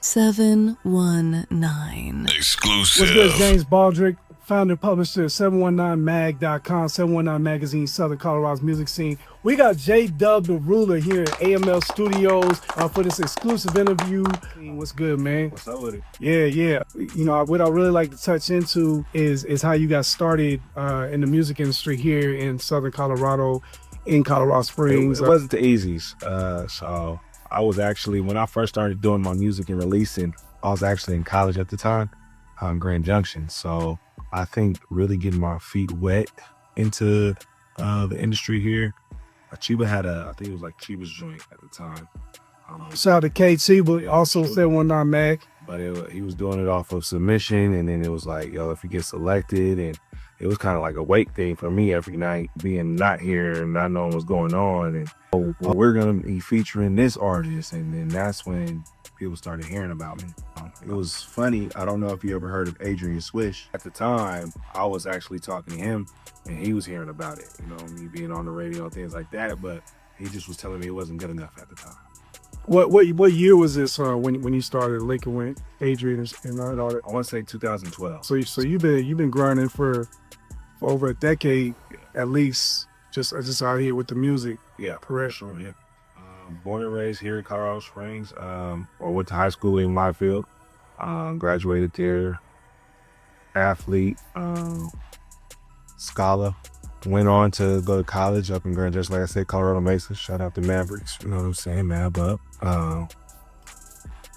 719. Exclusive. What's good, James Baldrick, founder and publisher of 719mag.com, 719 Magazine, Southern Colorado's music scene. We got J-Dub the Ruler here at AML Studios for this exclusive interview. What's good, man? What's up with it? Yeah. You know, what I really like to touch into is how you got started in the music industry here in Southern Colorado, in Colorado Springs. It wasn't the easiest. So I was actually, when I first started doing my music and releasing, I was actually in college at the time, Grand Junction. So I think really getting my feet wet into the industry here. Chiba had I think it was like Chiba's joint at the time. Shout out to KT, but also 719 Mag. But he was doing it off of submission, and then it was like, yo, if you get selected, and it was kind of like a wake thing for me every night, being not here and not knowing what's going on. And we're gonna be featuring this artist, and then that's when people started hearing about me. It was funny. I don't know if you ever heard of Adrian Swish. At the time, I was actually talking to him, and he was hearing about it. You know, me being on the radio and things like that. But he just was telling me it wasn't good enough at the time. What year was this when you started linking with Adrian and all that? I want to say 2012. So you've been grinding for over a decade at least, just out here with the music. Yeah, correct. Sure, yeah. Born and raised here in Colorado Springs, or went to high school in Lyfield. Graduated there, athlete, scholar. Went on to go to college up in Grand Junction, like I said, Colorado Mesa. Shout out to Mavericks, you know what I'm saying, Mab up.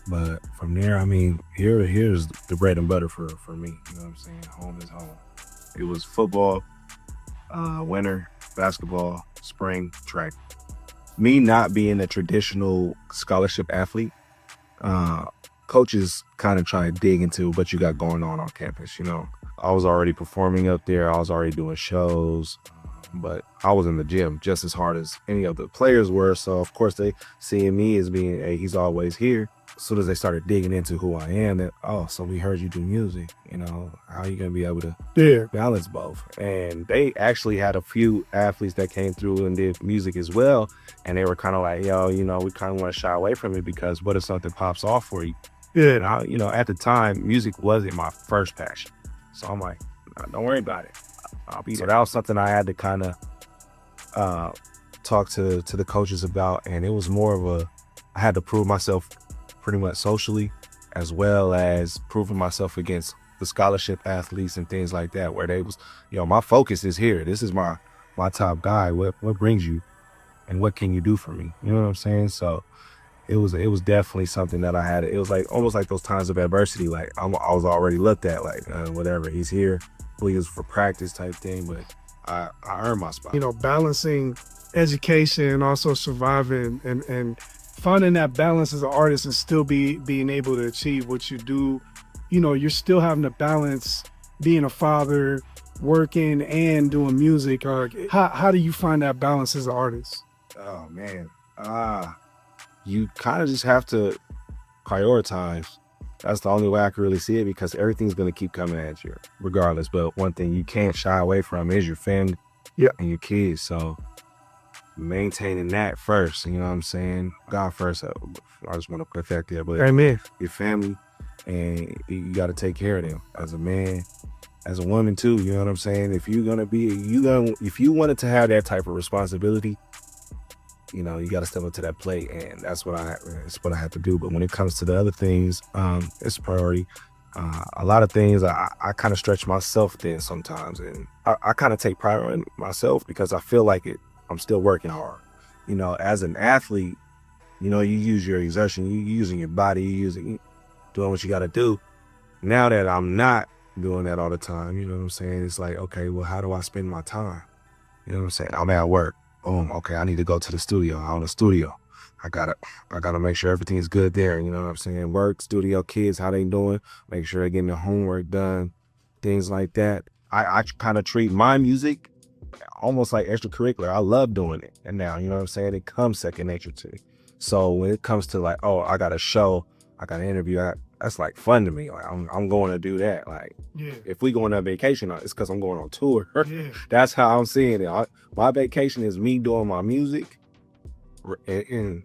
But from there, I mean, here's the bread and butter for me, you know what I'm saying? Home is home. It was football, winter, basketball, spring, track. Me not being a traditional scholarship athlete, coaches kind of try to dig into what you got going on campus, you know. I was already performing up there. I was already doing shows, but I was in the gym just as hard as any of the players were. So of course they seeing me as being, hey, he's always here. As soon as they started digging into who I am, that, oh, so we heard you do music, you know, how are you gonna be able to balance both? And they actually had a few athletes that came through and did music as well. And they were kind of like, yo, you know, we kind of want to shy away from it because what if something pops off for you? Yeah. And I, you know, at the time, music wasn't my first passion. So I'm like, don't worry about it. I'll be there. So that was something I had to kind of talk to the coaches about. And it was more of I had to prove myself pretty much socially, as well as proving myself against the scholarship athletes and things like that, where they was, you know, my focus is here. This is my top guy. What brings you and what can you do for me? You know what I'm saying? So it was definitely something that I had. It was like almost like those times of adversity. Like I was already looked at like whatever. He's here, please for practice type thing. But I earned my spot. You know, balancing education and also surviving and finding that balance as an artist and still being able to achieve what you do. You know, you're still having to balance being a father, working, and doing music. How do you find that balance as an artist? Oh man. You kind of just have to prioritize. That's the only way I can really see it, because everything's going to keep coming at you regardless. But one thing you can't shy away from is your family and your kids. So maintaining that first, you know what I'm saying? God first. I just want to put that there. But amen. Your family, and you got to take care of them as a man, as a woman too. You know what I'm saying? If you're going to be, if you wanted to have that type of responsibility, you know, you got to step up to that plate, and that's what I have to do. But when it comes to the other things, it's a priority. A lot of things I kind of stretch myself thin sometimes, and I kind of take pride in myself because I feel like I'm still working hard. You know, as an athlete, you know, you use your exertion, you using your body, doing what you got to do. Now that I'm not doing that all the time, you know what I'm saying? It's like, okay, well, how do I spend my time? You know what I'm saying? I'm at work. Boom, okay, I need to go to the studio. I'm in the studio. I gotta make sure everything's good there. You know what I'm saying? Work, studio, kids, how they doing? Make sure they're getting their homework done, things like that. I kind of treat my music almost like extracurricular. I love doing it. And now, you know what I'm saying? It comes second nature to me. So when it comes to like, oh, I got a show, I got an interview, that's like fun to me. Like I'm going to do that. Like if we going on vacation, it's because I'm going on tour. That's how I'm seeing it. My vacation is me doing my music and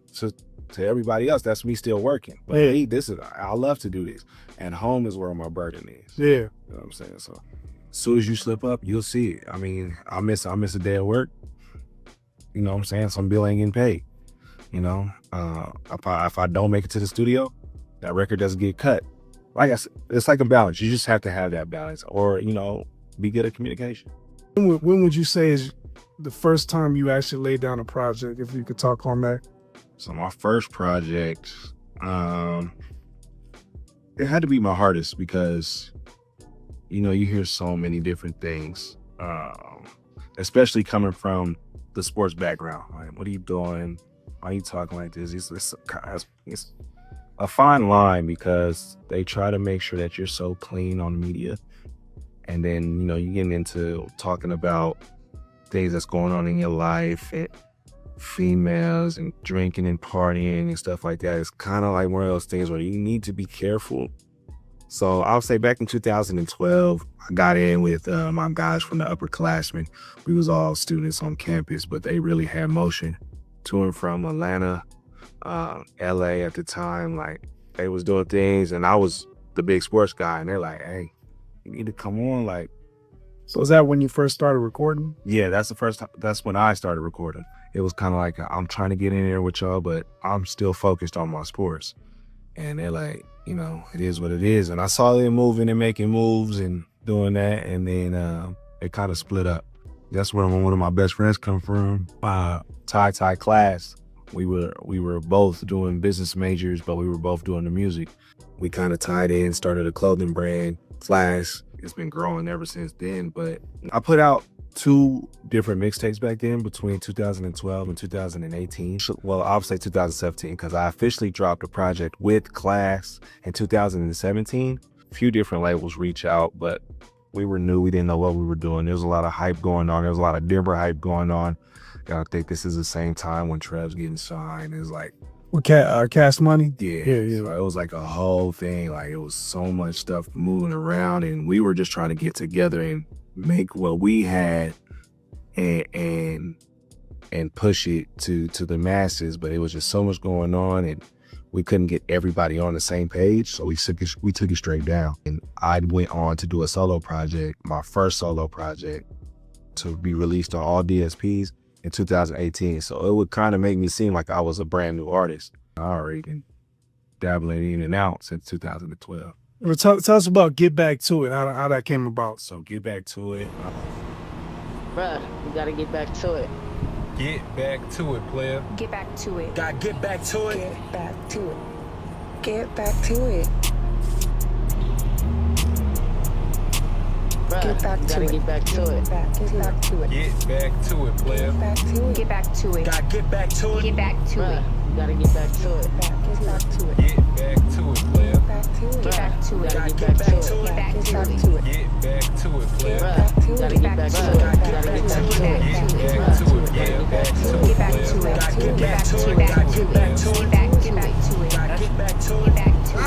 To everybody else, that's me still working. But Yeah. me, I love to do this. And home is where my burden is. Yeah. You know what I'm saying? So as soon as you slip up, you'll see it. I mean, I miss a day of work. You know what I'm saying? Some bill ain't getting paid. You know, if I don't make it to the studio, that record doesn't get cut. Like I said, it's like a balance. You just have to have that balance, or be good at communication. When would you say is the first time you actually laid down a project? If you could talk on that. So my first project, it had to be my hardest because, you hear so many different things, especially coming from the sports background. Like, what are you doing? Why are you talking like this? It's a fine line because they try to make sure that you're so clean on media. And then, you're getting into talking about things that's going on in your life and females and drinking and partying and stuff like that. It's kind of like one of those things where you need to be careful. So I'll say back in 2012, I got in with my guys from the upperclassmen. We was all students on campus, but they really had motion to and from Atlanta, LA at the time. Like, they was doing things and I was the big sports guy, and they're like, hey, you need to come on. Like, So is that when you first started recording? yeah, that's when I started recording. It was kind of like, I'm trying to get in there with y'all, but I'm still focused on my sports. And they're like, it is what it is. And I saw them moving and making moves and doing that. And then it kind of split up. That's where one of my best friends come from. Ty class. We were both doing business majors, but we were both doing the music. We kind of tied in, started a clothing brand, Class. It's been growing ever since then. But I put out 2 different mixtapes back then between 2012 and 2018. Well, I'll say 2017 because I officially dropped a project with Class in 2017. A few different labels reach out, but we were new. We didn't know what we were doing. There was a lot of hype going on. There was a lot of Denver hype going on. I think this is the same time when Trev's getting signed. It's like, With Cash Money? yeah. Yeah. So it was like a whole thing. Like, it was so much stuff moving around, and we were just trying to get together and make what we had and push it to the masses. But it was just so much going on, and we couldn't get everybody on the same page. So we took it straight down. And I went on to do a solo project, my first solo project, to be released on all DSPs in 2018. So it would kind of make me seem like I was a brand new artist. I already been dabbling in and out since 2012. Well, tell us about Get Back to It, how that came about. So Get Back to It. Bruh, we gotta get back to it. Get back to it, player. Get back to it. Gotta get back to it. Get back to it. Get back to it. Bruh, Get back we to gotta it. get back to it. Get back to it. Get back to it, player. Get back to it. Get back to it. Gotta get back to it. Get back to Bruh, it. we gotta get back to it. Get back to it. Get back to it, player. Get back to it. Bruh, Get back to we it. gotta Gotta get back to it. Get back to it. Get back to it, player. Bruh, we gotta get back to it. We gotta get back to it. Get back to it, player. Back to it, Get back to it. player. Gotta get back to it. Get Gotta get back to it. back to it. Gotta get back to it. Get back to it.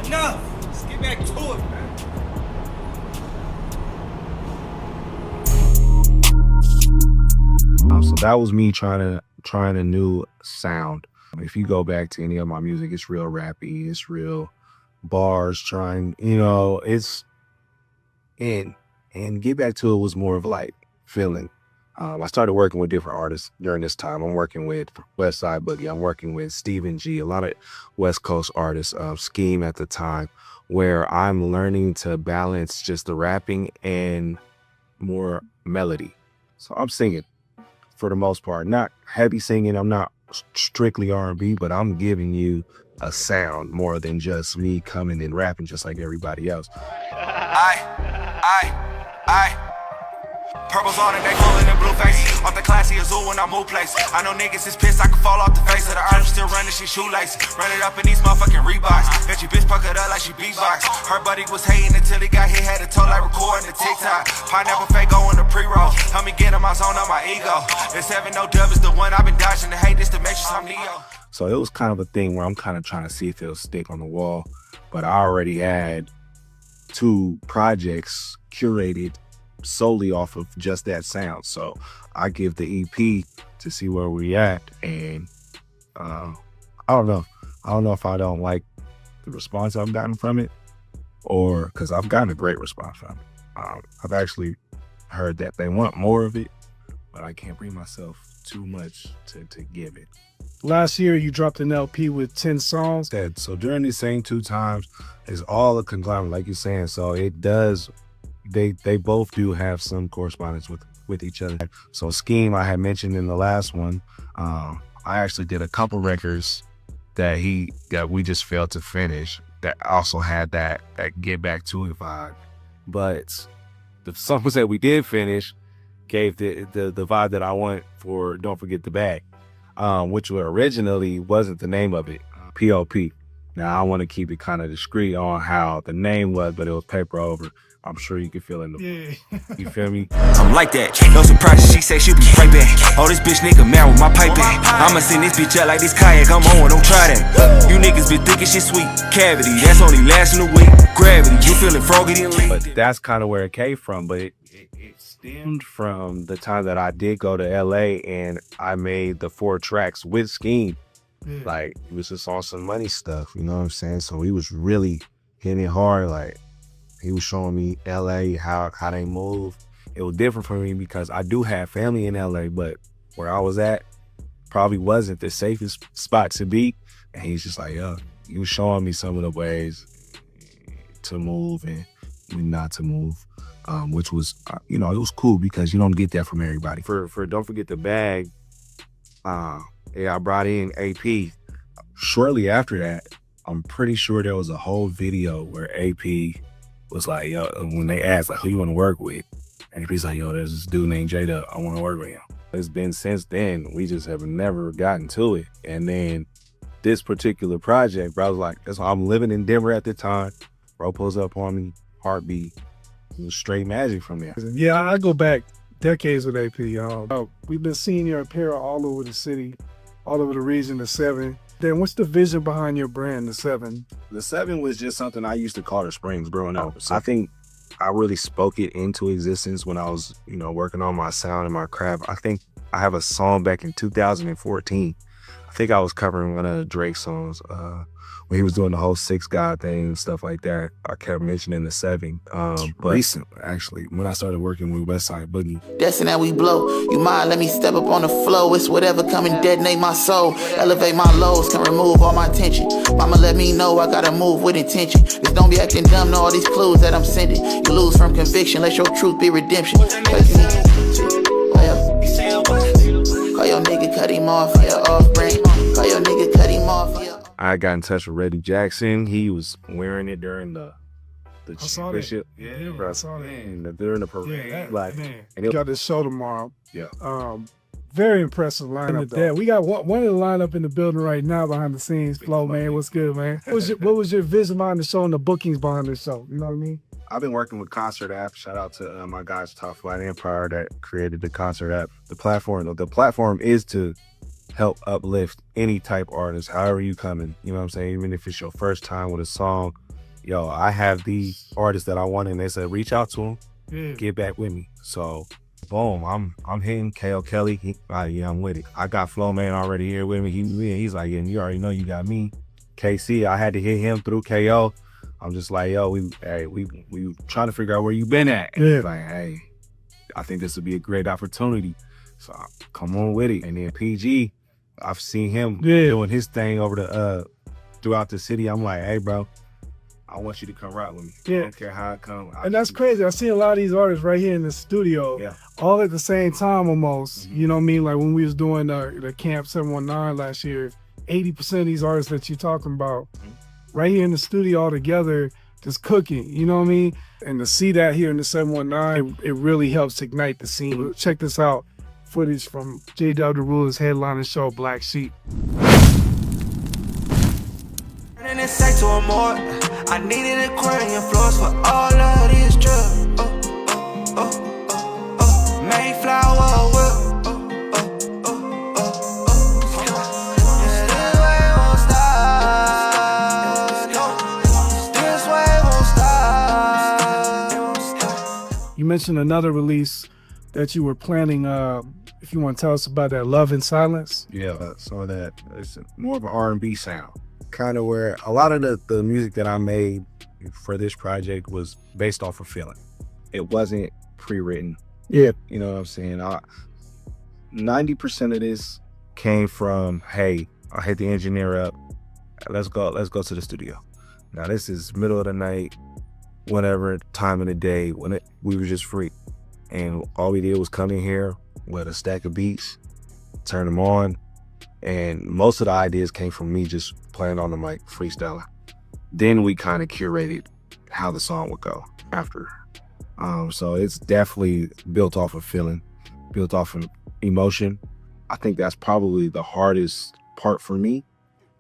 Enough! Let's get back to it, man. So that was me trying a new sound. If you go back to any of my music, it's real rappy, it's real bars, it's and Get Back to It was more of like feeling. I started working with different artists during this time. I'm working with Westside Boogie. I'm working with Stephen G, a lot of West Coast artists, Scheme at the time, where I'm learning to balance just the rapping and more melody. So I'm singing for the most part, not heavy singing. I'm not strictly R&B, but I'm giving you a sound more than just me coming and rapping just like everybody else. I purple's on and they pulling in blue face. Off the classy Azul when I move place. I know niggas is pissed I can fall off the face of the earth. Still running she shoelaces. Run it up in these motherfucking Reeboks. Bet you bitch puckered up like she beatbox. Her buddy was hating until he got hit. Had a toe like recording the TikTok. Pineapple fake going to pre-roll. Help me get in my zone on my ego. This 7 no dub is the one I've been dodging. The hate this to make sure I'm Neo. So it was kind of a thing where I'm kind of trying to see if it'll stick on the wall. But I already had 2 projects curated solely off of just that sound. So I give the EP to see where we at, and I don't know. I don't know if I don't like the response I've gotten from it, or because I've gotten a great response from it. I've actually heard that they want more of it, but I can't bring myself too much to give it. Last year, you dropped an LP with 10 songs. So during these same 2 times, it's all a conglomerate, like you're saying. So it does, they both do have some correspondence with each other. So Scheme, I had mentioned in the last one, I actually did a couple records that we just failed to finish that also had that Get Back to It vibe. But the songs that we did finish gave the vibe that I want for Don't Forget the Bag, which originally wasn't the name of it, P.O.P. Now, I want to keep it kind of discreet on how the name was, but it was paper over. I'm sure you can feel it in the You feel me? I'm like that, no surprise, she say she'll be right back. Oh, this bitch nigga mad with my pipe in. I'ma send this bitch out like this kayak, I'm on, don't try that. You niggas been thinking shit sweet. Cavity, that's only lasting a week. Gravity, you feeling froggy and lit. But that's kind of where it came from. But it stemmed from the time that I did go to LA and I made the 4 tracks with Scheme. Like, it was just on some money stuff, you know what I'm saying? So he was really hitting it hard. Like, he was showing me LA, how they move. It was different for me because I do have family in LA, but where I was at probably wasn't the safest spot to be. And he's just like, yo, he was showing me some of the ways to move and not to move, which was, it was cool because you don't get that from everybody. For Don't Forget the Bag, I brought in AP. Shortly after that, I'm pretty sure there was a whole video where AP was like, yo, when they asked, like, who you want to work with? And AP's like, yo, there's this dude named JAYDUB, I want to work with him. It's been since then, we just have never gotten to it. And then this particular project, bro, I was like, I'm living in Denver at the time. Bro pulls up on me, heartbeat. It was straight magic from there. Yeah, I go back decades with AP. We've been seeing your apparel all over the city, all over the region, the 7. Then what's the vision behind your brand, the 7? The 7 was just something I used to call the Springs growing up. So I think I really spoke it into existence when I was, working on my sound and my craft. I think I have a song back in 2014. I think I was covering one of Drake's songs when he was doing the whole 6 God thing and stuff like that. I kept mentioning the 7. But recent, actually, when I started working with Westside Boogie. Destin' that we blow. You mind, let me step up on the flow. It's whatever come and detonate my soul. Elevate my lows, can remove all my tension. Mama let me know I gotta move with intention. Just don't be acting dumb, know all these clues that I'm sending. You lose from conviction, let your truth be redemption. Call your nigga, cut him off, yeah, off brand. Call your nigga, cut him off, yeah. I got in touch with Reddy Jackson. He was wearing it during the championship. Yeah, bro, I saw that. And during the parade. And you got this show tomorrow. Yeah. Very impressive lineup. There, we got one of the lineup in the building right now behind the scenes. Flo, man, what's good, man? What was your vision behind the show and the bookings behind the show? You know what I mean? I've been working with Concert App. Shout out to my guys, Top Flight Empire, that created the Concert App. The platform is to help uplift any type artist, however you coming. You know what I'm saying? Even if it's your first time with a song, yo, I have the artists that I want, and they said reach out to them, get back with me. So, boom, I'm hitting KO Kelly. I'm with it. I got Flo Man already here with me. He's like, yeah, you already know you got me. KC, I had to hit him through KO. I'm just like, yo, we trying to figure out where you been at. And like, hey, I think this would be a great opportunity. So come on with it. And then PG, I've seen him doing his thing over throughout the city. I'm like, hey, bro, I want you to come rock with me. I don't care how it comes. And that's crazy. I see a lot of these artists right here in the studio, all at the same time almost. You know what I mean? Like when we was doing the Camp 719 last year, 80% of these artists that you're talking about, right here in the studio all together, just cooking, you know what I mean? And to see that here in the 719, it really helps ignite the scene. Check this out, footage from JAYDUBTHARULER's headlining show, Black Sheep. I needed aquarium floors for all of these drugs. Mayflower whip. You mentioned another release that you were planning if you want to tell us about that Love in Silence. Yeah, so that it's more of an R&B sound. Kind of where a lot of the music that I made for this project was based off of feeling. It wasn't pre-written. Yeah. You know what I'm saying? 90% of this came from, hey, I hit the engineer up. Let's go to the studio. Now this is middle of the night, whatever time of the day, we were just free. And all we did was come in here with a stack of beats, turn them on. And most of the ideas came from me just playing on the mic, freestyling. Then we kind of curated how the song would go after. So it's definitely built off of feeling, built off of emotion. I think that's probably the hardest part for me,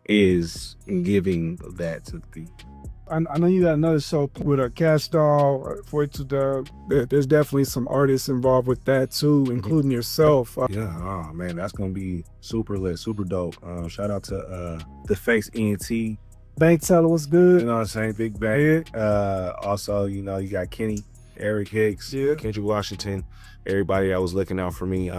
is giving that to the people. I know you got another show with a Cash Doll, 42 Dub. There's definitely some artists involved with that too, including yourself. Yeah, oh man, that's gonna be super lit, super dope. Shout out to The Face ENT. Bank Teller was good. You know what I'm saying? Big Bang. Also, you know, you got Kenny, Eric Hicks, Kendrick Washington, everybody that was looking out for me.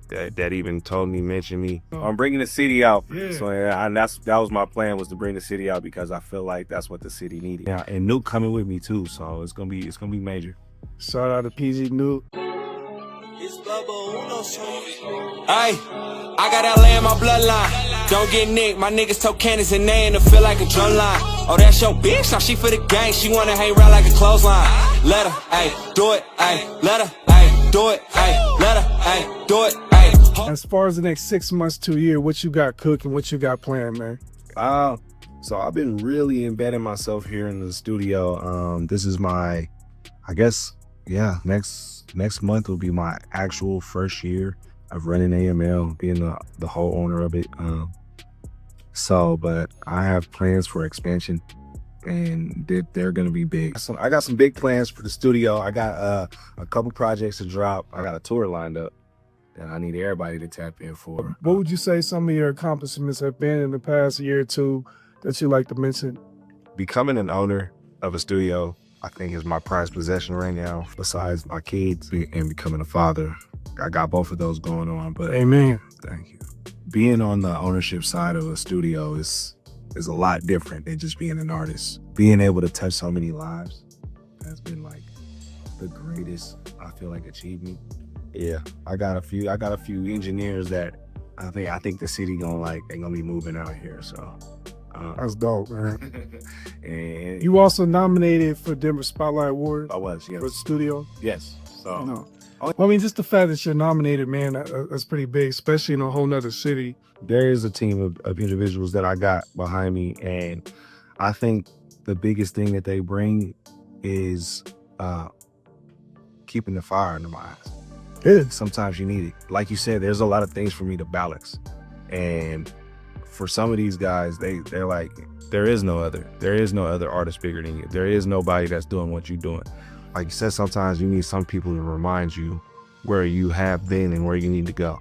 That even told me, mentioned me. I'm bringing the city out. Yeah. So that was my plan, was to bring the city out, because I feel like that's what the city needed. Yeah, and Nuke coming with me too, so it's gonna be major. Shout out to PG Nuke. Ay, I got LA in my bloodline. Don't get nicked, my niggas told Candace and they in the feel like a drum line. Oh, that's your bitch, now she for the gang. She wanna hang around like a clothesline. Let her, ay, do it, ay, let her, ay, do it, ay, let her, ay, do it, ay. As far as the next 6 months to a year, what you got cooking, what you got planned, man? So I've been really embedding myself here in the studio. This is my, I guess, yeah, next month will be my actual first year of running AML, being the whole owner of it. But I have plans for expansion, and they're gonna be big. So I got some big plans for the studio. I got a couple projects to drop. I got a tour lined up that I need everybody to tap in for. What would you say some of your accomplishments have been in the past year or two that you like to mention? Becoming an owner of a studio, I think, is my prized possession right now, besides my kids and becoming a father. I got both of those going on, but Amen. Thank you. Being on the ownership side of a studio is a lot different than just being an artist. Being able to touch so many lives has been like the greatest, I feel like, achievement. Yeah, I got a few engineers that I think the city gonna be moving out here. So That's dope, man. and You also nominated for Denver Spotlight Award I was, yes. for the studio. Yes. So No. Well, I mean, just the fact that you're nominated, man, that's pretty big, especially in a whole nother city. there is a team of individuals that I got behind me, and I think the biggest thing that they bring is keeping the fire under my eyes. Yeah. Sometimes you need it. Like you said, there's a lot of things for me to balance. And for some of these guys, they're like, there is no other artist bigger than you. There is nobody that's doing what you're doing. Like you said, sometimes you need some people to remind you where you have been and where you need to go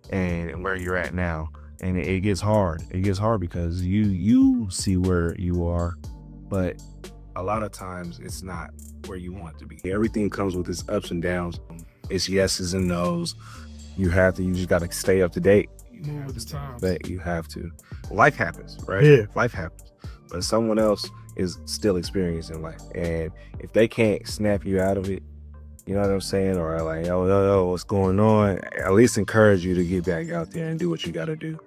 and where you're at now. And it gets hard. It gets hard because you see where you are, but a lot of times it's not where you want to be. Everything comes with its ups and downs. It's yeses and nos. You just got to stay up to date. Yeah, with the times. But you have to. Life happens, right? Yeah. Life happens. But someone else is still experiencing life. And if they can't snap you out of it, you know what I'm saying? Or like, yo, what's going on? At least encourage you to get back out there and do what you got to do.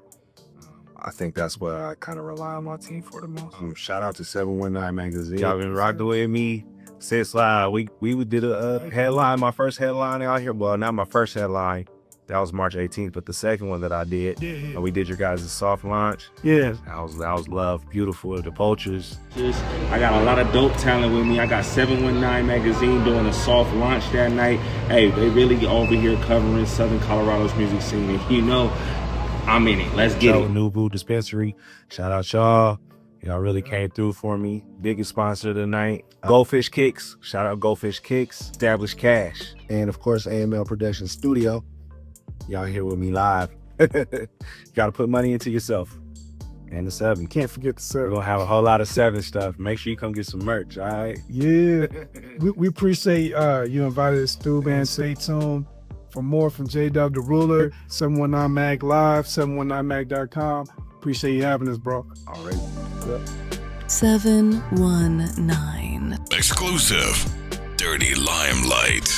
I think that's what I kind of rely on my team for the most. Shout out to 719 Magazine. Y'all been rocking with me since we did a headline, my first headline out here. Well, not my first headline. That was March 18th, but the second one that I did, we did your guys' soft launch. Yeah. That was love, beautiful, the poachers. I got a lot of dope talent with me. I got 719 Magazine doing a soft launch that night. Hey, they really over here covering Southern Colorado's music scene. And you know, I'm in it. Let's get it. Nubu Dispensary. Shout out y'all. Y'all really came through for me. Biggest sponsor tonight. Goldfish Kicks. Shout out Goldfish Kicks. Established Cash. And of course, AML Production Studio. Y'all here with me live. You gotta put money into yourself. And the 7. Can't forget the 7. We're gonna have a whole lot of 7 stuff. Make sure you come get some merch, all right? Yeah. We appreciate you invited us through, man. Stay tuned For more from JDub the Ruler, 719 Mag Live, 719mag.com. Appreciate you having us, bro. All right. 719. Exclusive. Dirty Limelight.